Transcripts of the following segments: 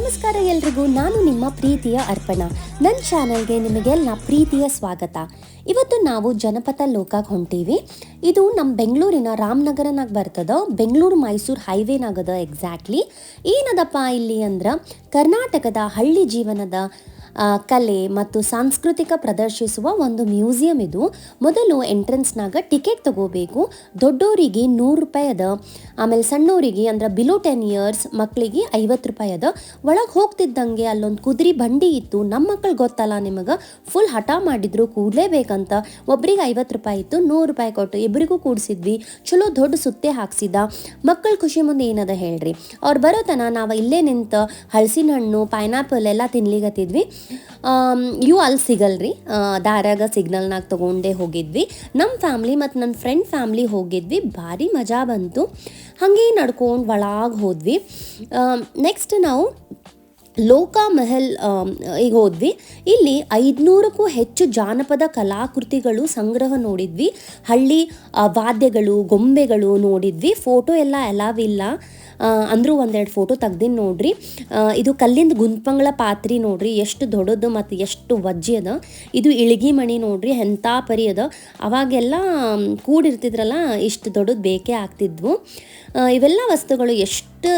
ನಮಸ್ಕಾರ ಎಲ್ರಿಗೂ, ನಾನು ನಿಮ್ಮ ಪ್ರೀತಿಯ ಅರ್ಪಣಾ. ನನ್ನ ಚಾನಲ್ಗೆ ನಿಮಗೆಲ್ಲ ಪ್ರೀತಿಯ ಸ್ವಾಗತ. ಇವತ್ತು ನಾವು ಜನಪದ ಲೋಕಕ್ಕೆ ಹೊಂಟೀವಿ. ಇದು ನಮ್ಮ ಬೆಂಗಳೂರಿನ ರಾಮನಗರನಾಗ ಬರ್ತದ, ಬೆಂಗಳೂರು ಮೈಸೂರು ಹೈವೇನಾಗದ. ಎಕ್ಸಾಕ್ಟ್ಲಿ ಏನದಪ್ಪ ಇಲ್ಲಿ ಅಂದ್ರೆ ಕರ್ನಾಟಕದ ಹಳ್ಳಿ ಜೀವನದ ಕಲೆ ಮತ್ತು ಸಾಂಸ್ಕೃತಿಕ ಪ್ರದರ್ಶಿಸುವ ಒಂದು ಮ್ಯೂಸಿಯಂ ಇದು. ಮೊದಲು ಎಂಟ್ರೆನ್ಸ್ನಾಗ ಟಿಕೆಟ್ ತಗೋಬೇಕು. ದೊಡ್ಡೋರಿಗೆ 100 ರೂಪಾಯಿ ಅದ, ಆಮೇಲೆ ಸಣ್ಣವರಿಗೆ ಅಂದ್ರೆ ಬಿಲೋ 10 ಇಯರ್ಸ್ ಮಕ್ಕಳಿಗೆ 50 ರೂಪಾಯಿ ಅದ. ಒಳಗೆ ಹೋಗ್ತಿದ್ದಂಗೆ ಅಲ್ಲೊಂದು ಕುದುರೆ ಬಂಡಿ ಇತ್ತು. ನಮ್ಮ ಮಕ್ಕಳು ಗೊತ್ತಲ್ಲ ನಿಮಗೆ, ಫುಲ್ ಹಠ ಮಾಡಿದ್ರು ಕೂಡಲೇಬೇಕಂತ. ಒಬ್ರಿಗೆ 50 ರೂಪಾಯಿ ಇತ್ತು, 100 ರೂಪಾಯಿ ಕೊಟ್ಟು ಇಬ್ಬರಿಗೂ ಕೂಡಿಸಿದ್ವಿ. ಚಲೋ ದೊಡ್ಡ ಸುತ್ತೆ ಹಾಕ್ಸಿದ. ಮಕ್ಕಳ ಖುಷಿ ಮುಂದೆ ಏನದ ಹೇಳ್ರಿ. ಅವ್ರು ಬರೋತನ ನಾವು ಇಲ್ಲೇ ನಿಂತು ಹಲಸಿನ ಹಣ್ಣು, ಪೈನಾಪಲ್ ಎಲ್ಲ ತಿನ್ಲಿಗತ್ತಿದ್ವಿ. ಇವು ಅಲ್ಲಿ ಸಿಗಲ್ರಿ, ದಾರ್ಯಾಗ ಸಿಗ್ನಲ್ನಾಗ ತೊಗೊಂಡೇ ಹೋಗಿದ್ವಿ. ನಮ್ಮ ಫ್ಯಾಮ್ಲಿ ಮತ್ತು ನನ್ನ ಫ್ರೆಂಡ್ ಫ್ಯಾಮ್ಲಿ ಹೋಗಿದ್ವಿ. ಭಾರಿ ಮಜಾ ಬಂತು. ಹಾಗೆ ನಡ್ಕೊಂಡು ಒಳಗೆ ಹೋದ್ವಿ. ನೆಕ್ಸ್ಟ್ ನಾವು ಲೋಕ ಮಹಲ್ ಈಗ ಹೋದ್ವಿ. ಇಲ್ಲಿ 500ಕ್ಕೂ ಹೆಚ್ಚು ಜಾನಪದ ಕಲಾಕೃತಿಗಳು ಸಂಗ್ರಹ ನೋಡಿದ್ವಿ. ಹಳ್ಳಿ ವಾದ್ಯಗಳು, ಗೊಂಬೆಗಳು ನೋಡಿದ್ವಿ. ಫೋಟೋ ಎಲ್ಲ ಅಲಾವಿಲ್ಲ ಅಂದರೂ ಒಂದೆರಡು ಫೋಟೋ ತೆಗ್ದಿನಿ ನೋಡ್ರಿ. ಇದು ಕಲ್ಲಿಂದ ಗುಂಪಂಗಳ ಪಾತ್ರಿ ನೋಡ್ರಿ, ಎಷ್ಟು ದೊಡ್ಡದು ಮತ್ತು ಎಷ್ಟು ವಜ್ಜಿ ಅದ. ಇದು ಇಳ್ಗಿ ಮಣಿ ನೋಡ್ರಿ, ಎಂಥ ಪರಿ ಅದ. ಅವಾಗೆಲ್ಲ ಕೂಡಿರ್ತಿದ್ರಲ್ಲ, ಇಷ್ಟು ದೊಡ್ಡದು ಬೇಕೇ ಆಗ್ತಿದ್ವು. ಇವೆಲ್ಲ ವಸ್ತುಗಳು ಎಷ್ಟು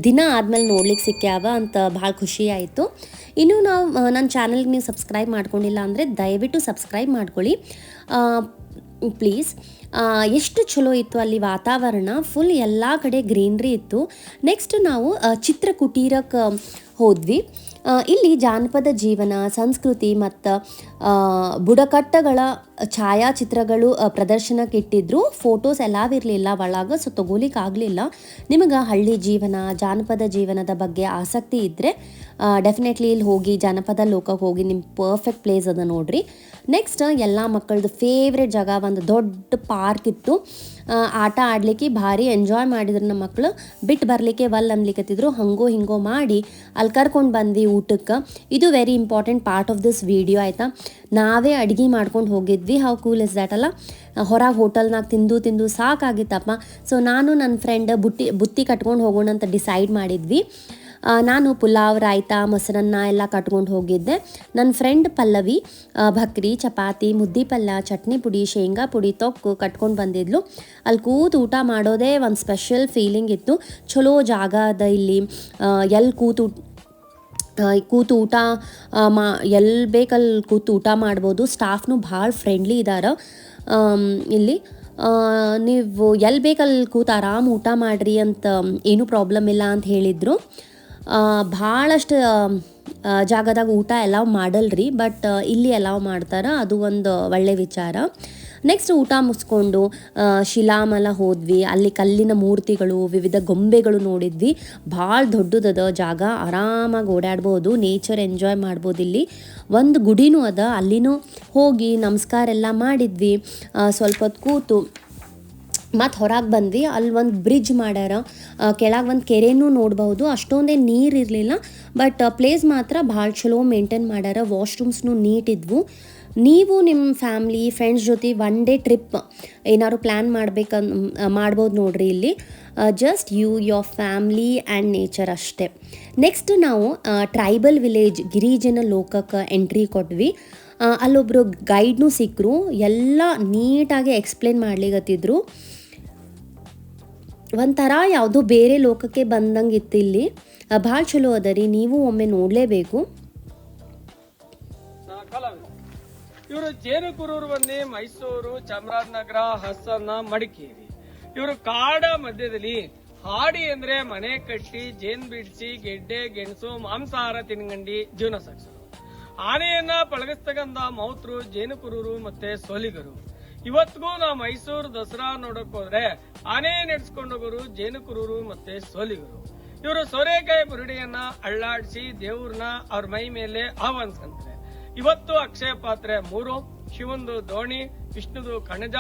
ದಿನ ಆದಮೇಲೆ ನೋಡ್ಲಿಕ್ಕೆ ಸಿಕ್ಕ್ಯಾವ ಅಂತ ಭಾಳ ಖುಷಿ ಆಯಿತು. ಇನ್ನೂ ನಾವು ನನ್ನ ಚಾನಲ್ಗೆ ನೀವು ಸಬ್ಸ್ಕ್ರೈಬ್ ಮಾಡ್ಕೊಂಡಿಲ್ಲ ಅಂದರೆ ದಯವಿಟ್ಟು ಸಬ್ಸ್ಕ್ರೈಬ್ ಮಾಡ್ಕೊಳ್ಳಿ ಪ್ಲೀಸ್. ಎಷ್ಟು ಚಲೋ ಇತ್ತು ಅಲ್ಲಿ ವಾತಾವರಣ, ಫುಲ್ ಎಲ್ಲ ಕಡೆ ಗ್ರೀನ್ರಿ ಇತ್ತು. ನೆಕ್ಸ್ಟ್ ನಾವು ಚಿತ್ರಕುಟೀರಕ್ಕೆ ಹೋದ್ವಿ. ಇಲ್ಲಿ ಜಾನಪದ ಜೀವನ, ಸಂಸ್ಕೃತಿ ಮತ್ತು ಬುಡಕಟ್ಟಗಳ ಛಾಯಾಚಿತ್ರಗಳು ಪ್ರದರ್ಶನಕ್ಕೆ ಇಟ್ಟಿದ್ರು. ಫೋಟೋಸ್ ಎಲ್ಲವಿರಲಿಲ್ಲ ಒಳಗೆ, ಸೊ ತೊಗೋಲಿಕ್ಕೆ ಆಗಲಿಲ್ಲ. ನಿಮಗೆ ಹಳ್ಳಿ ಜೀವನ, ಜಾನಪದ ಜೀವನದ ಬಗ್ಗೆ ಆಸಕ್ತಿ ಇದ್ದರೆ ಡೆಫಿನೆಟ್ಲಿ ಇಲ್ಲಿ ಹೋಗಿ, ಜಾನಪದ ಲೋಕಕ್ಕೆ ಹೋಗಿ. ನಿಮ್ಮ ಪರ್ಫೆಕ್ಟ್ ಪ್ಲೇಸ್ ಅದ ನೋಡ್ರಿ. ನೆಕ್ಸ್ಟ್ ಎಲ್ಲ ಮಕ್ಕಳದು ಫೇವ್ರೆಟ್ ಜಾಗ, ಒಂದು ದೊಡ್ಡ ಪಾರ್ಕ್ ಇತ್ತು. ಆಟ ಆಡಲಿಕ್ಕೆ ಭಾರಿ ಎಂಜಾಯ್ ಮಾಡಿದ್ರು ನಮ್ಮ ಮಕ್ಕಳು. ಬಿಟ್ಟು ಬರಲಿಕ್ಕೆ ಅನ್ಲಿಕ್ಕತ್ತಿದ್ರು. ಹಂಗೋ ಹಿಂಗೋ ಮಾಡಿ ಅಲ್ಲಿ ಕರ್ಕೊಂಡು ಬಂದ್ವಿ ಊಟಕ್ಕೆ. ಇದು very important part of this video ಆಯಿತಾ. ನಾವೇ ಅಡುಗೆ ಮಾಡ್ಕೊಂಡು ಹೋಗಿದ್ವಿ. ಹೌ ಕೂಲ್ ಇಸ್ ದ್ಯಾಟ್ ಅಲ್ಲ. ಹೊರಗೆ ಹೋಟೆಲ್ನಾಗ ತಿಂದು ಸಾಕಾಗಿತ್ತಪ್ಪ. ಸೊ ನಾನು ನನ್ನ ಫ್ರೆಂಡ್ ಬುತ್ತಿ ಕಟ್ಕೊಂಡು ಹೋಗೋಣ ಅಂತ ಡಿಸೈಡ್ ಮಾಡಿದ್ವಿ. ನಾನು ಪುಲಾವ್, ರಾಯ್ತಾ, ಮೊಸರನ್ನ ಎಲ್ಲ ಕಟ್ಕೊಂಡು ಹೋಗಿದ್ದೆ. ನನ್ನ ಫ್ರೆಂಡ್ ಪಲ್ಲವಿ ಭಕ್ರಿ, ಚಪಾತಿ, ಮುದ್ದೆ ಪಲ್ಯ, ಚಟ್ನಿ ಪುಡಿ, ಶೇಂಗಾ ಪುಡಿ, ತೊಕ್ಕು ಕಟ್ಕೊಂಡು ಬಂದಿದ್ಲು. ಅಲ್ಲಿ ಕೂತು ಊಟ ಮಾಡೋದೇ ಒಂದು ಸ್ಪೆಷಲ್ ಫೀಲಿಂಗ್ ಇತ್ತು. ಚಲೋ ಜಾಗ ಅದ ಇಲ್ಲಿ. ಎಲ್ಲಿ ಕೂತು ಊಟ ಎಲ್ಲಿ ಬೇಕಲ್ಲಿ ಕೂತು ಊಟ ಮಾಡ್ಬೋದು. ಸ್ಟಾಫ್ನು ಭಾಳ ಫ್ರೆಂಡ್ಲಿ ಇದ್ದಾರೆ ಇಲ್ಲಿ. ನೀವು ಎಲ್ಲಿ ಬೇಕಲ್ಲಿ ಕೂತು ಆರಾಮ್ ಊಟ ಮಾಡಿರಿ ಅಂತ, ಏನೂ ಪ್ರಾಬ್ಲಮ್ ಇಲ್ಲ ಅಂತ ಹೇಳಿದರು. ಭಾಳಷ್ಟು ಜಾಗದಾಗ ಊಟ ಅಲೌ ಮಾಡಲ್ರಿ, ಬಟ್ ಇಲ್ಲಿ ಅಲೌ ಮಾಡ್ತಾರೆ. ಅದು ಒಂದು ಒಳ್ಳೆ ವಿಚಾರ. ನೆಕ್ಸ್ಟ್ ಊಟ ಮುಗಿಸ್ಕೊಂಡು ಶಿಲಾಮಲ ಹೋದ್ವಿ. ಅಲ್ಲಿ ಕಲ್ಲಿನ ಮೂರ್ತಿಗಳು, ವಿವಿಧ ಗೊಂಬೆಗಳು ನೋಡಿದ್ವಿ. ಭಾಳ ದೊಡ್ಡದದ ಜಾಗ, ಆರಾಮಾಗಿ ಓಡಾಡ್ಬೋದು, ನೇಚರ್ ಎಂಜಾಯ್ ಮಾಡ್ಬೋದು. ಇಲ್ಲಿ ಒಂದು ಗುಡಿನೂ ಅದ, ಅಲ್ಲಿನೂ ಹೋಗಿ ನಮಸ್ಕಾರ ಎಲ್ಲ ಮಾಡಿದ್ವಿ. ಸ್ವಲ್ಪ ಹೊತ್ತು ಕೂತು ಮತ್ತು ಹೊರಗೆ ಬಂದ್ವಿ. ಅಲ್ಲಿ ಒಂದು ಬ್ರಿಡ್ಜ್ ಮಾಡ್ಯಾರ, ಕೆಳಗೆ ಒಂದು ಕೆರೆನೂ ನೋಡ್ಬೋದು. ಅಷ್ಟೊಂದೇ ನೀರು ಇರಲಿಲ್ಲ, ಬಟ್ ಪ್ಲೇಸ್ ಮಾತ್ರ ಭಾಳ ಚಲೋ ಮೇಂಟೈನ್ ಮಾಡ್ಯಾರ. ವಾಶ್ರೂಮ್ಸ್ನು ನೀಟ್ ಇದ್ವು. ನೀವು ನಿಮ್ಮ ಫ್ಯಾಮ್ಲಿ ಫ್ರೆಂಡ್ಸ್ ಜೊತೆ ಒನ್ ಡೇ ಟ್ರಿಪ್ ಏನಾದ್ರು ಪ್ಲ್ಯಾನ್ ಮಾಡ್ಬೋದು ನೋಡ್ರಿ ಇಲ್ಲಿ. Just your family and nature ಅಷ್ಟೇ. ನೆಕ್ಸ್ಟ್ ನಾವು ಟ್ರೈಬಲ್ ವಿಲೇಜ್, ಗಿರಿಜನ ಲೋಕಕ್ಕೆ ಎಂಟ್ರಿ ಕೊಟ್ವಿ. ಅಲ್ಲೊಬ್ಬರು ಗೈಡ್ನೂ ಸಿಕ್ಕರು. ಎಲ್ಲ ನೀಟಾಗಿ ಎಕ್ಸ್ಪ್ಲೇನ್ ಮಾಡ್ಲಿಗತ್ತಿದ್ರು. ಒಂಥರ ಯಾವುದೋ ಬೇರೆ ಲೋಕಕ್ಕೆ ಬಂದಂಗೆ ಇತ್ತು ಇಲ್ಲಿ. ಭಾಳ ಚಲೋ ಅದ ರೀ, ನೀವು ಒಮ್ಮೆ ನೋಡಲೇಬೇಕು. ಇವರು ಜೇನುಕುರೂರು ಬಂದು ಮೈಸೂರು, ಚಾಮರಾಜನಗರ, ಹಾಸನ, ಮಡಿಕೇರಿ. ಇವರು ಕಾಡ ಮಧ್ಯದಲ್ಲಿ ಹಾಡಿ ಅಂದ್ರೆ ಮನೆ ಕಟ್ಟಿ, ಜೇನ್ ಬಿಡಿಸಿ, ಗೆಡ್ಡೆ ಗೆಣಸು, ಮಾಂಸಾಹಾರ ತಿನ್ಗಂಡಿ ಜೀವನ ಸಾಗಿಸೋರು. ಆನೆಯನ್ನ ಪಳಗಿಸ್ತಕ್ಕಂಥ ಮೌತ್ರು ಜೇನುಕುರೂರು ಮತ್ತೆ ಸೋಲಿಗರು. ಇವತ್ತಿಗೂ ನಾವು ಮೈಸೂರು ದಸರಾ ನೋಡಕ್ ಹೋದ್ರೆ ಆನೆ ನಡೆಸ್ಕೊಂಡು ಹೋಗೋರು ಜೇನುಕುರೂರು ಮತ್ತೆ ಸೋಲಿಗರು. ಇವರು ಸೋರೆಕಾಯಿ ಬುರುಡಿಯನ್ನ ಅಳ್ಳಾಡಿಸಿ ದೇವ್ರನ್ನ ಅವ್ರ ಮೈ ಮೇಲೆ ಆಹ್ವಾನಿಸ್ಕೊಂತಾರೆ. ಇವತ್ತು ಅಕ್ಷಯ ಪಾತ್ರೆ 3, ಶಿವಂದು ದೋಣಿ, ವಿಷ್ಣುದು ಕಣಜ,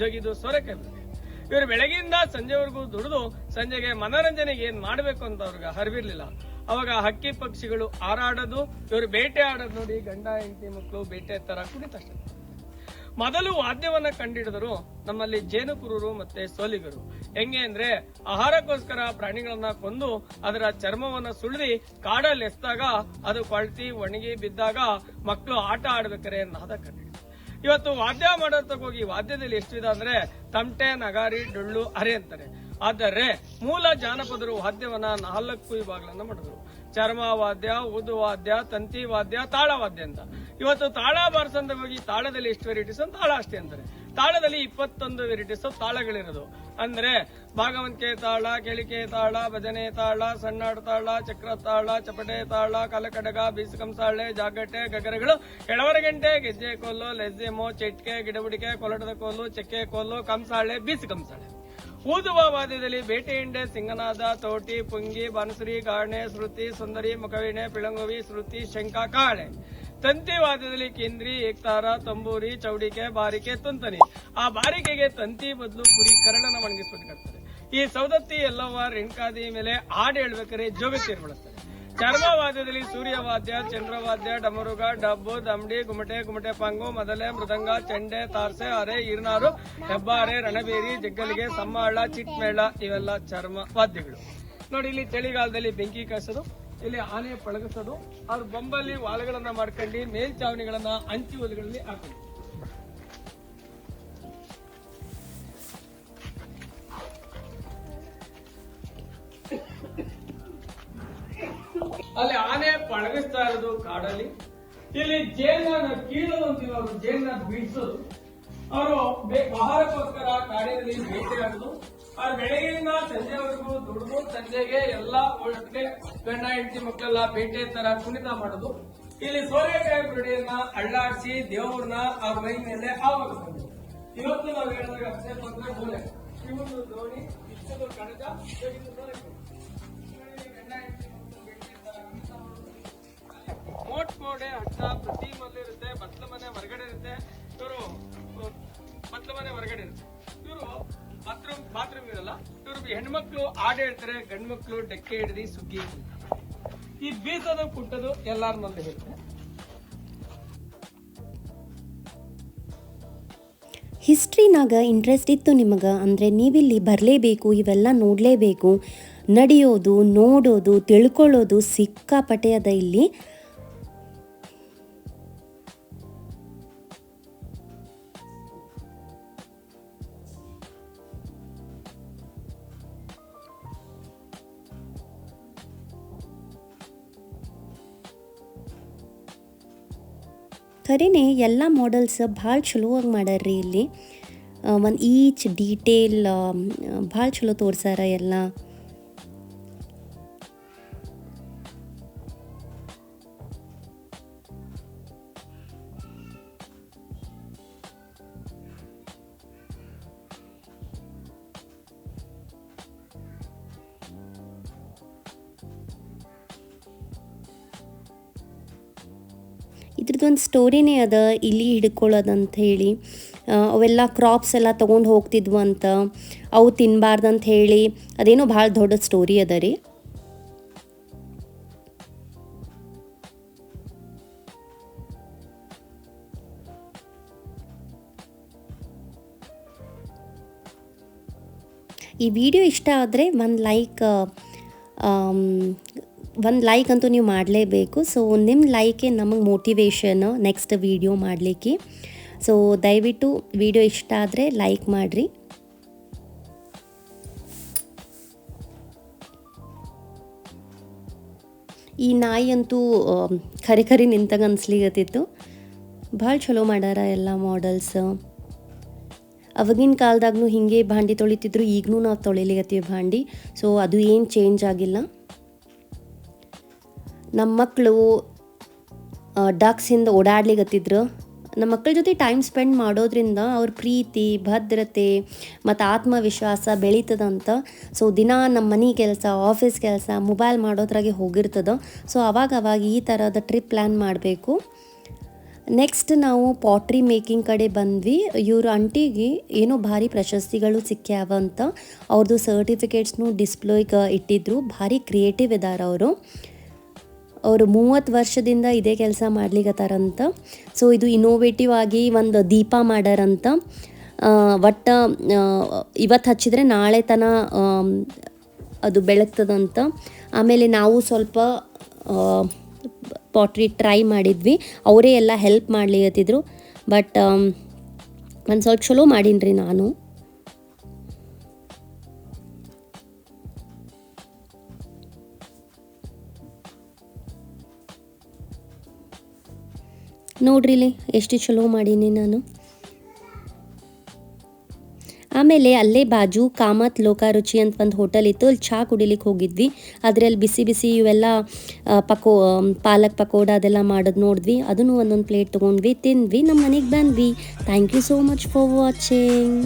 ಜಗಿದು ಸೋರೆಕಾಯಿ ಬುರುಡಿ. ಇವರು ಬೆಳಗಿಂದ ಸಂಜೆವರೆಗೂ ದುಡಿದು ಸಂಜೆಗೆ ಮನೋರಂಜನೆಗೆ ಏನ್ ಮಾಡ್ಬೇಕು ಅಂತ ಅವ್ರಿಗೆ ಹರಿವಿರ್ಲಿಲ್ಲ. ಅವಾಗ ಹಕ್ಕಿ ಪಕ್ಷಿಗಳು ಹಾರಾಡೋದು, ಇವರು ಬೇಟೆ ಆಡೋದು ನೋಡಿ ಗಂಡ ಹೆಂಡತಿ ಮಕ್ಕಳು ಬೇಟೆ ತರ ಕುಣಿತಷ್ಟೇ. ಮೊದಲು ವಾದ್ಯವನ್ನ ಕಂಡಿಡಿದರು ನಮ್ಮಲ್ಲಿ ಜೇನುಕುರುರು ಮತ್ತೆ ಸೋಲಿಗರು. ಹೆಂಗೆ ಅಂದ್ರೆ ಆಹಾರಕ್ಕೋಸ್ಕರ ಪ್ರಾಣಿಗಳನ್ನ ಕೊಂದು ಅದರ ಚರ್ಮವನ್ನ ಸುಳಿದಿ ಕಾಡಲ್ಲಿ ಎಸ್ದಾಗ ಅದು ಕೊಳ್ತಿ ಒಣಗಿ ಬಿದ್ದಾಗ ಮಕ್ಕಳು ಆಟ ಆಡ್ಬೇಕಾರೆ ನಾದ ಕಂಡಿಡಿದ್ರು. ಇವತ್ತು ವಾದ್ಯ ಮಾಡೋದಕ್ಕೆ ಹೋಗಿ ವಾದ್ಯದಲ್ಲಿ ಎಷ್ಟು ವಿಧ ಅಂದ್ರೆ ತಮಟೆ, ನಗಾರಿ, ಡೊಳ್ಳು, ಅರೆ ಅಂತಾರೆ. ಆದರೆ ಮೂಲ ಜಾನಪದರು ವಾದ್ಯವನ್ನ 4 ವಿಭಾಗಗಳನ್ನ ಮಾಡಿದ್ರು: ಚರ್ಮವಾದ್ಯ, ಊದುವಾದ್ಯ, ತಂತಿ ವಾದ್ಯ, ತಾಳವಾದ್ಯ ಅಂತ. ಇವತ್ತು ತಾಳ ಬಾರಿಸಂದ ಹೋಗಿ ತಾಳದಲ್ಲಿ ಎಷ್ಟು ವೆರೈಟೀಸ್ ತಾಳ ಅಷ್ಟೇ ಅಂತಾರೆ. ತಾಳದಲ್ಲಿ 21 ವೆರೈಟೀಸ್ ತಾಳಗಳಿರೋದು. ಅಂದ್ರೆ ಭಾಗವಂತಿಕೆ ತಾಳ, ಕೆಳಿಕೆ ತಾಳ, ಭಜನೆ ತಾಳ, ಸಣ್ಣಾಡು ತಾಳ, ಚಕ್ರ ತಾಳ, ಚಪಟೆ ತಾಳ, ಕಲಕಡಗ, ಬೀಸಕಂಸಾಳೆ, ಜಾಗಟೆ, ಗಗರಗಳು, ಎಳವರಗಂಟೆ, ಗೆಜ್ಜೆ ಕೋಲು, ಲೆಜ್ಜೆಮೋ, ಚೆಟ್ಕೆ, ಗಿಡಬುಡಿಕೆ, ಕೊಲಟದ ಕೋಲು, ಚಕ್ಕೆ ಕೋಲು, ಕಂಸಾಳೆ, ಬೀಸಕಂಸಾಳೆ. ಊದುವ ವಾದ್ಯದಲ್ಲಿ ಬೇಟೆಯಿಂಡೆ, ಸಿಂಗನಾದ, ತೋಟಿ, ಪುಂಗಿ, ಬಾನಸುರಿ, ಗಾಣೆ, ಶ್ರುತಿ, ಸುಂದರಿ, ಮುಖವೀಣೆ, ಪಿಳಂಗುವಿ, ಶ್ರುತಿ, ಶಂಕ, ಕಾಳೆ. ತಂತಿ ವಾದ್ಯದಲ್ಲಿ ಕೇಂದ್ರಿ, ಏಕ್ತಾರ, ತಂಬೂರಿ, ಚೌಡಿಕೆ, ಬಾರಿಕೆ, ತುಂತನಿ. ಆ ಬಾರಿಕೆಗೆ ತಂತಿ ಬದಲು ಕುರಿ ಕರಡನ ಒಣಗಿಸ್ಬಿಟ್ಟು ಈ ಸೌದತ್ತಿ ಎಲ್ಲವ್ವ ರೆಣ್ಕಾದಿ ಮೇಲೆ ಹಾಡು ಹೇಳ್ಬೇಕಾದ್ರೆ ಜೋಗತಿಯರು ಬಳಸ್ತಾರೆ. ಚರ್ಮವಾದ್ಯದಲ್ಲಿ ಸೂರ್ಯವಾದ್ಯ, ಚಂದ್ರವಾದ್ಯ, ಡಮರುಗ, ಡಬ್ಬು, ದಮ್ಡಿ, ಗುಮಟೆ ಪಾಂಗು, ಮದಲೆ, ಮೃದಂಗ, ಚೆಂಡೆ, ತಾರ್ಸೆ, ಅರೆ, ಈರ್ನಾರು, ಹೆಬ್ಬಾರೆ, ರಣಬೇರಿ, ಜಗ್ಗಲಿಗೆ, ಸಮ್ಮಾಳ, ಚಿಟ್ಮೇಳ ಇವೆಲ್ಲ ಚರ್ಮ ವಾದ್ಯಗಳು. ನೋಡಿ, ಇಲ್ಲಿ ಚಳಿಗಾಲದಲ್ಲಿ ಬೆಂಕಿ ಕಾಯಿಸೋದು, ಇಲ್ಲಿ ಆನೆ ಪಳಗಿಸೋದು, ಅವ್ರ ಬೊಂಬಲ್ಲಿ ವಾಲಗಳನ್ನ ಮಾಡ್ಕೊಂಡು ಮೇಲ್ಚಾವಣಿಗಳನ್ನ ಅಂಚಿ ಒಲೆಗಳಲ್ಲಿ ಹಾಕೋದು. ಅಲ್ಲಿ ಆನೆ ಪಳಗಿಸ್ತಾ ಇರೋದು ಕಾಡಲ್ಲಿ. ಇಲ್ಲಿ ಜೇನನ್ನ ಕೀಳೋದು ಅಂತೀವಿ, ಅವರು ಜೇನ ಬೀಳ್ಸೋದು. ಅವರು ಆಹಾರಕ್ಕೋಸ್ಕರ ಕಾಡಿನಲ್ಲಿ ಬೇಟೆಯಾಡುದು. ಅವ್ರ ಬೆಳಗ್ಗೆಯಿಂದ ಸಂಜೆವರೆಗೂ ದುಡಿದು ಸಂಜೆಗೆ ಎಲ್ಲಾ ಒಟ್ಟಿಗೆ ಗಂಡ ಹೆಂಡತಿ ಮಕ್ಕಳೆಲ್ಲ ಬೇಟೆ ತರ ಕುಣಿತ ಮಾಡೋದು. ಇಲ್ಲಿ ಸೋರೆಕಾಯಿ ಬಿಡಿಯನ್ನ ಅಳ್ಳಾಡಿಸಿ ದೇವ್ರನ್ನ ಅವ್ರ ಮೈ ಮೇಲೆ ಆವಾಡಿಸೋದು. ಇವತ್ತು ನಾವು ಹೇಳಿದಾಗ ಅಷ್ಟೇ ಬಂದ್ರೆ ಗೋಲೆ ಶಿವನು ದೋಣಿ, ಇಷ್ಟದು ಕಣಜ, ಗಂಡ ಹೆಂಡತಿ ಮೋಟ್ ಮೋಡೆ ಹಟ್ಟ ಪ್ರತಿ ಮನೆ ಇರುತ್ತೆ, ಬತ್ಲ ಮನೆ ಹೊರಗಡೆ ಇರುತ್ತೆ. ಇವರು ಬತ್ಲ ಮನೆ ಹೊರಗಡೆ ಇರುತ್ತೆ. ಇವರು ಬಾತ್ರೂಮ್ ಇರಲ್ಲ. ಇವರು ಹೆಣ್ಮಕ್ಳು ಹಾಡು ಹೇಳ್ತಾರೆ, ಗಂಡು ಮಕ್ಳು ಡೆಕ್ಕೆ ಹಿಡಿದು ಸುಗ್ಗಿ. ಈ ಬೀಸೋದು ಕುಟ್ಟೋದು ಎಲ್ಲಾರ ಮಂದಿ ಇರುತ್ತೆ. ಹಿಸ್ಟ್ರಿನಾಗ ಇಂಟ್ರೆಸ್ಟ್ ಇತ್ತು ನಿಮಗೆ ಅಂದರೆ ನೀವಿಲ್ಲಿ ಬರಲೇಬೇಕು, ಇವೆಲ್ಲ ನೋಡಲೇಬೇಕು. ನಡೆಯೋದು, ನೋಡೋದು, ತಿಳ್ಕೊಳ್ಳೋದು ಸಿಕ್ಕಾಪಟ್ಟೆ ಅದ ಇಲ್ಲಿ. ಖರೇನೆ ಎಲ್ಲ ಮಾಡೆಲ್ಸ್ ಭಾಳ ಚಲೋವಾಗಿ ಮಾಡ್ಯಾರ್ರಿ ಇಲ್ಲಿ. ಒಂದು ಈಚ್ ಡೀಟೇಲ್ ಭಾಳ ಚಲೋ ತೋರ್ಸಾರ ಎಲ್ಲ. ಇದ್ರದ್ದೊಂದು ಸ್ಟೋರಿನೇ ಅದ ಇಲ್ಲಿ ಹಿಡ್ಕೊಳ್ಳೋದಂತ ಹೇಳಿ. ಅವೆಲ್ಲ ಕ್ರಾಪ್ಸ್ ಎಲ್ಲ ತೊಗೊಂಡು ಹೋಗ್ತಿದ್ವು ಅಂತ, ಅವು ತಿನ್ನಬಾರ್ದಂತ ಹೇಳಿ, ಅದೇನೋ ಭಾಳ ದೊಡ್ಡ ಸ್ಟೋರಿ ಅದ ರೀ. ಈ ವಿಡಿಯೋ ಇಷ್ಟ ಆದರೆ ಒಂದು ಲೈಕ್ ಅಂತೂ ನೀವು ಮಾಡಲೇಬೇಕು. ಸೊ ನಿಮ್ಮ ಲೈಕೆ ನಮಗೆ ಮೋಟಿವೇಶನ್ ನೆಕ್ಸ್ಟ್ ವಿಡಿಯೋ ಮಾಡಲಿಕ್ಕೆ. ಸೊ ದಯವಿಟ್ಟು ವಿಡಿಯೋ ಇಷ್ಟ ಆದರೆ ಲೈಕ್ ಮಾಡಿರಿ. ಈ ನಾಯಿ ಅಂತೂ ಖರೆ ನಿಂತಾಗ ಅನ್ಸ್ಲಿಗತ್ತಿತ್ತು. ಭಾಳ ಚಲೋ ಮಾಡ್ಯಾರ ಎಲ್ಲ ಮಾಡೆಲ್ಸ್. ಅವಾಗಿನ ಕಾಲದಾಗೂ ಹೀಗೆ ಭಾಂಡಿ ತೊಳಿತಿದ್ರು, ಈಗಲೂ ನಾವು ತೊಳಿಲಿಗತ್ತೀವಿ ಭಾಂಡಿ. ಸೊ ಅದು ಏನು ಚೇಂಜ್ ಆಗಿಲ್ಲ. ನಮ್ಮ ಮಕ್ಕಳು ಡಕ್ಸಿಂದ ಓಡಾಡ್ಲಿಗತ್ತಿದ್ರು. ನಮ್ಮ ಮಕ್ಕಳ ಜೊತೆ ಟೈಮ್ ಸ್ಪೆಂಡ್ ಮಾಡೋದ್ರಿಂದ ಅವ್ರ ಪ್ರೀತಿ, ಭದ್ರತೆ ಮತ್ತು ಆತ್ಮವಿಶ್ವಾಸ ಬೆಳೀತದಂತ. ಸೊ ದಿನ ನಮ್ಮ ಮನೆ ಕೆಲಸ, ಆಫೀಸ್ ಕೆಲಸ, ಮೊಬೈಲ್ ಮಾಡೋದ್ರಾಗೆ ಹೋಗಿರ್ತದೆ. ಸೊ ಅವಾಗ ಈ ಥರದ ಟ್ರಿಪ್ ಪ್ಲ್ಯಾನ್ ಮಾಡಬೇಕು. ನೆಕ್ಸ್ಟ್ ನಾವು ಪಾಟ್ರಿ ಮೇಕಿಂಗ್ ಕಡೆ ಬಂದ್ವಿ. ಇವ್ರ ಆಂಟಿಗೆ ಏನೋ ಭಾರಿ ಪ್ರಶಸ್ತಿಗಳು ಸಿಕ್ಕ್ಯಾವ ಅಂತ ಅವ್ರದ್ದು ಸರ್ಟಿಫಿಕೇಟ್ಸ್ನು ಡಿಸ್ಪ್ಲೇಗೆ ಇಟ್ಟಿದ್ರು. ಭಾರಿ ಕ್ರಿಯೇಟಿವ್ ಇದ್ದಾರೆ ಅವರು. ಅವರು 30 ವರ್ಷದಿಂದ ಇದೇ ಕೆಲಸ ಮಾಡ್ಲಿಕತ್ತಾರಂತ. ಸೊ ಇದು ಇನೋವೇಟಿವ್ ಆಗಿ ಒಂದು ದೀಪ ಮಾಡ್ಯಾರಂತ. ಒಟ್ಟು ಇವತ್ತು ಹಚ್ಚಿದರೆ ನಾಳೆ ತನ ಅದು ಬೆಳಗ್ತದಂತ. ಆಮೇಲೆ ನಾವು ಸ್ವಲ್ಪ ಪಾಟ್ರಿ ಟ್ರೈ ಮಾಡಿದ್ವಿ. ಅವರೇ ಎಲ್ಲ ಹೆಲ್ಪ್ ಮಾಡ್ಲಿಕತ್ತಿದ್ರು. ಬಟ್ ಒಂದು ಸ್ವಲ್ಪ ಚಲೋ ಮಾಡೀನಿ ನಾನು. ನೋಡ್ರಿ ಇಲ್ಲಿ ಎಷ್ಟು ಚಲೋ ಮಾಡೀನಿ ನಾನು. ಆಮೇಲೆ ಅಲ್ಲೇ ಬಾಜು ಕಾಮತ್ ಲೋಕಾರುಚಿ ಅಂತ ಒಂದು ಹೋಟೆಲ್ ಇತ್ತು. ಅಲ್ಲಿ ಚಹಾ ಕುಡಿಲಿಕ್ಕೆ ಹೋಗಿದ್ವಿ. ಅದರಲ್ಲಿ ಬಿಸಿ ಬಿಸಿ ಇವೆಲ್ಲ ಪಾಲಕ್ ಪಕೋಡ ಅದೆಲ್ಲ ಮಾಡೋದು ನೋಡಿದ್ವಿ. ಅದನ್ನು ಒಂದೊಂದು ಪ್ಲೇಟ್ ತೊಗೊಂಡ್ವಿ, ತಿಂದ್ವಿ, ನಮ್ಮ ಮನೆಗೆ ಬಂದ್ವಿ. Thank you so much for watching.